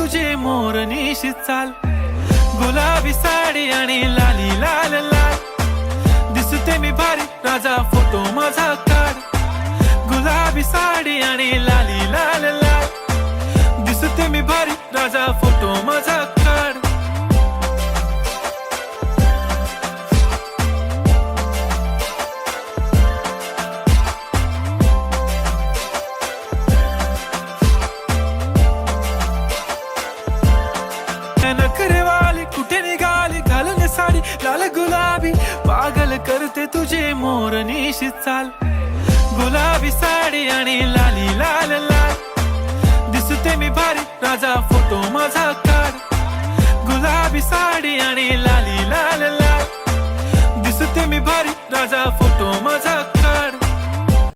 तुझे मोरनीशी चाल, गुलाबी साडी आणि लाली लाल लाल, दिसते मी भारी राजा फोटो माझा काढ, गुलाबी साडी आणि लाली लाल लाल, दिसते मी भारी राजा फोटो माझा काढ. नखरेवाली कुठे निघाली घालून साडी लाल गुलाबी, पागल करते तुझे मोरनीशी चाल, गुलाबी साडी आणि लाली लाल लाल, दिसते मी भारी राजा फोटो माझा काढ, गुलाबी साडी आणि लाली लाल लाल, दिसते मी भारी राजा फोटो माझा.